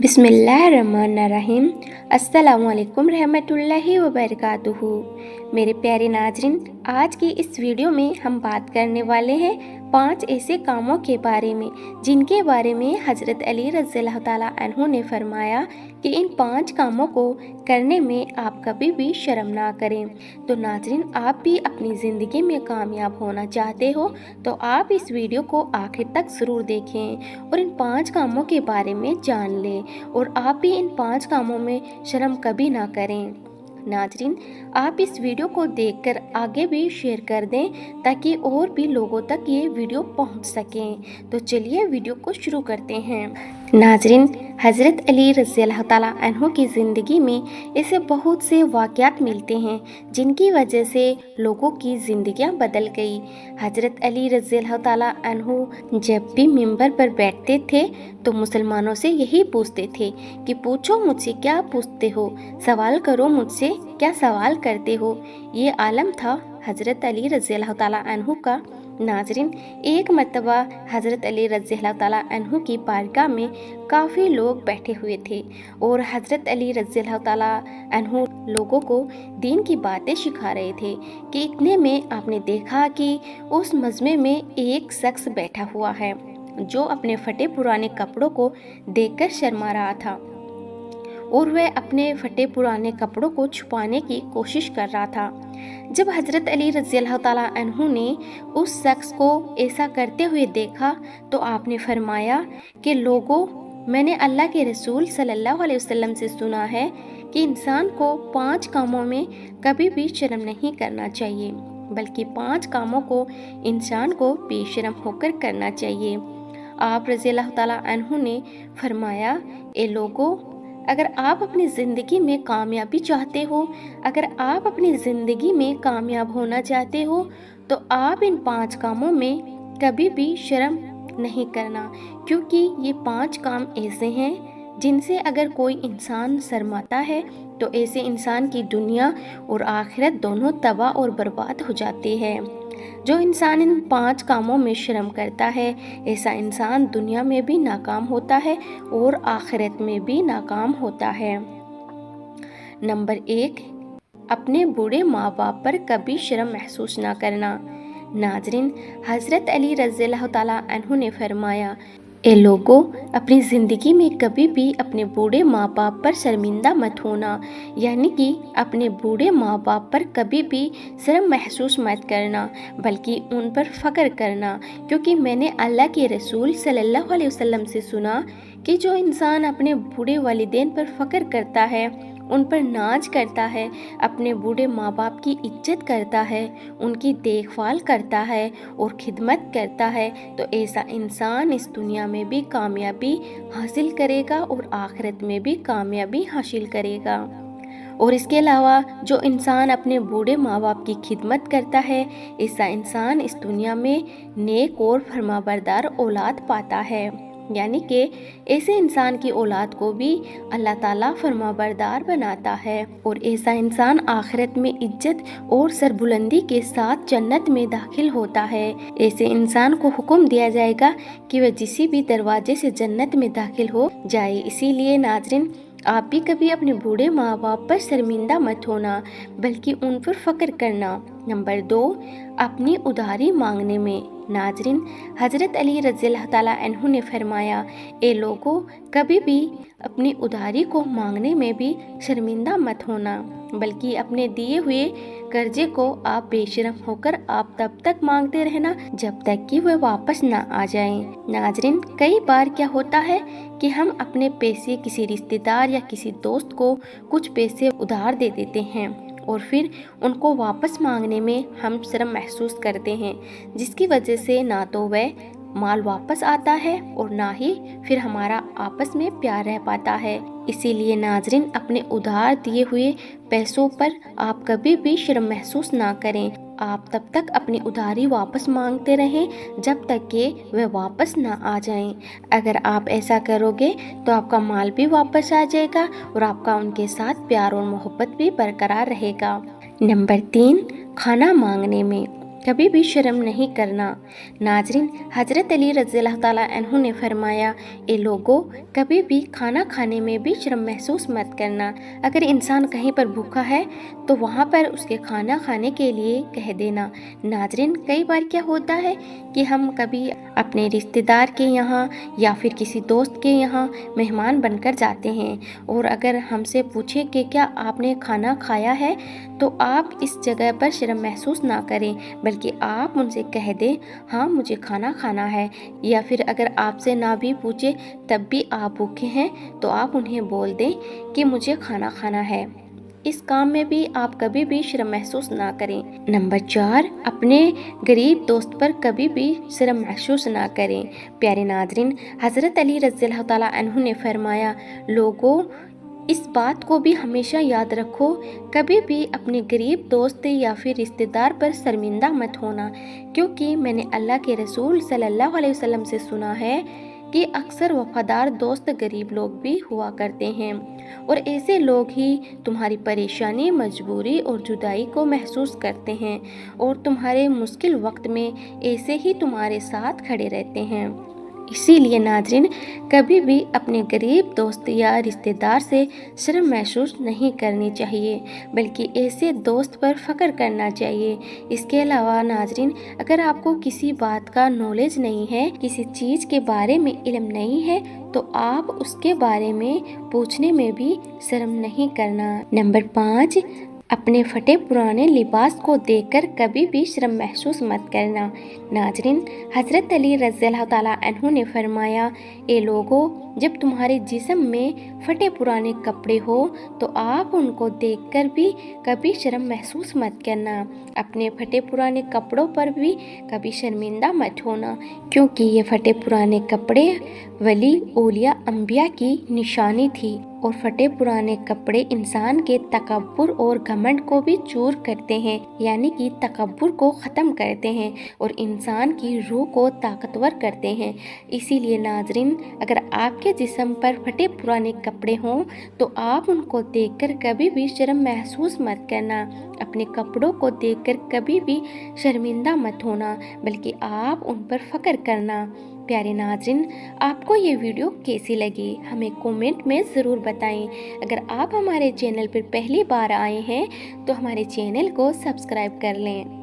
बिस्मिल्लाहिर्रहमानिर्रहीम। अस्सलामुअलैकुम रहमतुल्लाहि वबरकातुहू। मेरे प्यारे नाज़रीन, आज की इस वीडियो में हम बात करने वाले हैं 5 ऐसे कामों के बारे में जिनके बारे में हज़रत अली रज़ियल्लाहु ताला अन्हु ने फरमाया कि इन 5 कामों को करने में आप कभी भी शर्म ना करें। तो नाज़रीन, आप भी अपनी ज़िंदगी में कामयाब होना चाहते हो तो आप इस वीडियो को आखिर तक ज़रूर देखें और इन 5 कामों के बारे में जान लें और आप भी इन 5 कामों में शर्म कभी ना करें। नाज़रीन, आप इस वीडियो को देखकर आगे भी शेयर कर दें ताकि और भी लोगों तक ये वीडियो पहुंच सकें। तो चलिए वीडियो को शुरू करते हैं। नाज़रीन, हज़रत अली रज़ियल्लाहु ताला अन्हु की ज़िंदगी में ऐसे बहुत से वाक़यात मिलते हैं जिनकी वजह से लोगों की ज़िंदगियां बदल गई। हज़रत अली रज़ियल्लाहु ताला अन्हु जब भी मिंबर पर बैठते थे तो मुसलमानों से यही पूछते थे कि पूछो मुझसे क्या पूछते हो, सवाल करो मुझसे क्या सवाल करते हो। ये आलम था हज़रत अली रज़ियल्लाहु ताला अन्हु का। नाज़रीन, एक मर्तबा हज़रत अली रज़ियल्लाहु ताला अन्हु की बारगाह में काफ़ी लोग बैठे हुए थे और हज़रत अली रज़ियल्लाहु ताला अन्हु लोगों को दीन की बातें सिखा रहे थे कि इतने में आपने देखा कि उस मजमे में एक शख्स बैठा हुआ है जो अपने फटे पुराने कपड़ों को देखकर शर्मा रहा था और वह अपने फटे पुराने कपड़ों को छुपाने की कोशिश कर रहा था। जब हज़रत अली रज़ियल्लाहु ताला अन्हु ने उस शख्स को ऐसा करते हुए देखा तो आपने फरमाया कि लोगों, मैंने अल्लाह के रसूल सल्लल्लाहु अलैहि वसल्लम से सुना है कि इंसान को 5 कामों में कभी भी शर्म नहीं करना चाहिए, बल्कि 5 कामों को इंसान को बेशर्म होकर करना चाहिए। आप रज़ियल्लाहु ताला अन्हु ने फरमाया, ए लोगों, अगर आप अपनी ज़िंदगी में कामयाबी चाहते हो, अगर आप अपनी ज़िंदगी में कामयाब होना चाहते हो तो आप इन 5 कामों में कभी भी शर्म नहीं करना, क्योंकि ये 5 काम ऐसे हैं जिनसे अगर कोई इंसान शर्माता है तो ऐसे इंसान की दुनिया और आखिरत दोनों तबाह और बर्बाद हो जाती है। जो इंसान इन 5 कामों में शर्म करता है ऐसा इंसान दुनिया में भी नाकाम होता है और आखिरत में भी नाकाम होता है। नंबर 1, अपने बूढ़े माँ बाप पर कभी शर्म महसूस ना करना। नाज़रीन, हज़रत अली रज़ियल्लाहु ताला अन्हु ने फरमाया, ए लोगों, अपनी ज़िंदगी में कभी भी अपने बूढ़े माँ बाप पर शर्मिंदा मत होना, यानी कि अपने बूढ़े माँ बाप पर कभी भी शर्म महसूस मत करना, बल्कि उन पर फ़ख्र करना, क्योंकि मैंने अल्लाह के रसूल सल्लल्लाहु अलैहि वसल्लम से सुना कि जो इंसान अपने बूढ़े वालिदैन पर फ़ख्र करता है, उन पर नाज करता है, अपने बूढ़े माँ बाप की इज्जत करता है, उनकी देखभाल करता है और खिदमत करता है तो ऐसा इंसान इस दुनिया में भी कामयाबी हासिल करेगा और आखिरत में भी कामयाबी हासिल करेगा। और इसके अलावा जो इंसान अपने बूढ़े माँ बाप की खिदमत करता है ऐसा इंसान इस दुनिया में नेक और फरमाबरदार औलाद पाता है, यानी कि ऐसे इंसान की औलाद को भी अल्लाह ताला फरमाबरदार बनाता है और ऐसा इंसान आखिरत में इज्जत और सरबुलंदी के साथ जन्नत में दाखिल होता है। ऐसे इंसान को हुक्म दिया जाएगा कि वह जिस भी दरवाजे से जन्नत में दाखिल हो जाए। इसीलिए नाज़रीन, आप भी कभी अपने बूढ़े माँ बाप पर शर्मिंदा मत होना, बल्कि उन पर फ़ख्र करना। नंबर 2, अपनी उधारी मांगने में। नाज़रीन, हज़रत अली रज़ियल्लाहु ताला अन्हु ने फरमाया, ए लोगों, कभी भी अपनी उधारी को मांगने में भी शर्मिंदा मत होना, बल्कि अपने दिए हुए कर्जे को आप बेशर्म होकर आप तब तक मांगते रहना जब तक कि वह वापस ना आ जाए। नाज़रीन, कई बार क्या होता है कि हम अपने पैसे किसी रिश्तेदार या किसी दोस्त को कुछ पैसे उधार दे देते हैं और फिर उनको वापस मांगने में हम शर्म महसूस करते हैं, जिसकी वजह से ना तो वह माल वापस आता है और ना ही फिर हमारा आपस में प्यार रह पाता है। इसीलिए नाज़रीन, अपने उधार दिए हुए पैसों पर आप कभी भी शर्म महसूस ना करें। आप तब तक अपनी उधारी वापस मांगते रहें जब तक कि वह वापस ना आ जाएं। अगर आप ऐसा करोगे तो आपका माल भी वापस आ जाएगा और आपका उनके साथ प्यार और मोहब्बत भी बरकरार रहेगा। नंबर 3, खाना मांगने में। कभी भी शर्म नहीं करना। नाजरीन, हज़रत अली रज़ियल्लाहु ताला अन्हु ने फरमाया, ए लोगों, कभी भी खाना खाने में भी शर्म महसूस मत करना। अगर इंसान कहीं पर भूखा है तो वहाँ पर उसके खाना खाने के लिए कह देना। नाजरीन, कई बार क्या होता है कि हम कभी अपने रिश्तेदार के यहाँ या फिर किसी दोस्त के यहाँ मेहमान बनकर जाते हैं, और अगर हमसे पूछे कि क्या आपने खाना खाया है, तो आप इस जगह पर शर्म महसूस ना करें, बल्कि आप उनसे कह दें हाँ मुझे खाना खाना है। या फिर अगर आपसे ना भी पूछे तब भी आप भूखे हैं तो आप उन्हें बोल दें कि मुझे खाना खाना है। इस काम में भी आप कभी भी शर्म महसूस ना करें। नंबर 4, अपने गरीब दोस्त पर कभी भी शर्म महसूस ना करें। प्यारे नाज़रीन, हज़रत अली रज़ियल्लाहु ताला अन्हु ने फरमाया, लोगों, इस बात को भी हमेशा याद रखो, कभी भी अपने गरीब दोस्त या फिर रिश्तेदार पर शर्मिंदा मत होना, क्योंकि मैंने अल्लाह के रसूल सल्लल्लाहु अलैहि वसल्लम से सुना है कि अक्सर वफादार दोस्त गरीब लोग भी हुआ करते हैं, और ऐसे लोग ही तुम्हारी परेशानी, मजबूरी और जुदाई को महसूस करते हैं, और तुम्हारे मुश्किल वक्त में ऐसे ही तुम्हारे साथ खड़े रहते हैं। इसीलिए नाज़रीन, कभी भी अपने गरीब दोस्त या रिश्तेदार से शर्म महसूस नहीं करनी चाहिए, बल्कि ऐसे दोस्त पर फ़ख्र करना चाहिए। इसके अलावा नाज़रीन, अगर आपको किसी बात का नॉलेज नहीं है, किसी चीज़ के बारे में इल्म नहीं है, तो आप उसके बारे में पूछने में भी शर्म नहीं करना। नंबर 5, अपने फटे पुराने लिबास को देखकर कभी भी शर्म महसूस मत करना। नाजरीन, हज़रत अली रज़ियल्लाहु ताला अन्हु ने फरमाया, ए लोगों, जब तुम्हारे जिस्म में फटे पुराने कपड़े हो तो आप उनको देखकर भी कभी शर्म महसूस मत करना। अपने फटे पुराने कपड़ों पर भी कभी शर्मिंदा मत होना, क्योंकि ये फटे पुराने कपड़े वली, औलिया, अंबिया की निशानी थी, और फटे पुराने कपड़े इंसान के तकब्बुर और घमंड को भी चूर करते हैं, यानी कि तकब्बुर को ख़त्म करते हैं और इंसान की रूह को ताकतवर करते हैं। इसीलिए नाजरीन, अगर आपके जिस्म पर फटे पुराने कपड़े हों तो आप उनको देखकर कभी भी शर्म महसूस मत करना। अपने कपड़ों को देखकर कभी भी शर्मिंदा मत होना, बल्कि आप उन पर फ़ख्र करना। प्यारे नाज़रीन, आपको ये वीडियो कैसी लगी हमें कमेंट में ज़रूर बताएं। अगर आप हमारे चैनल पर पहली बार आए हैं तो हमारे चैनल को सब्सक्राइब कर लें।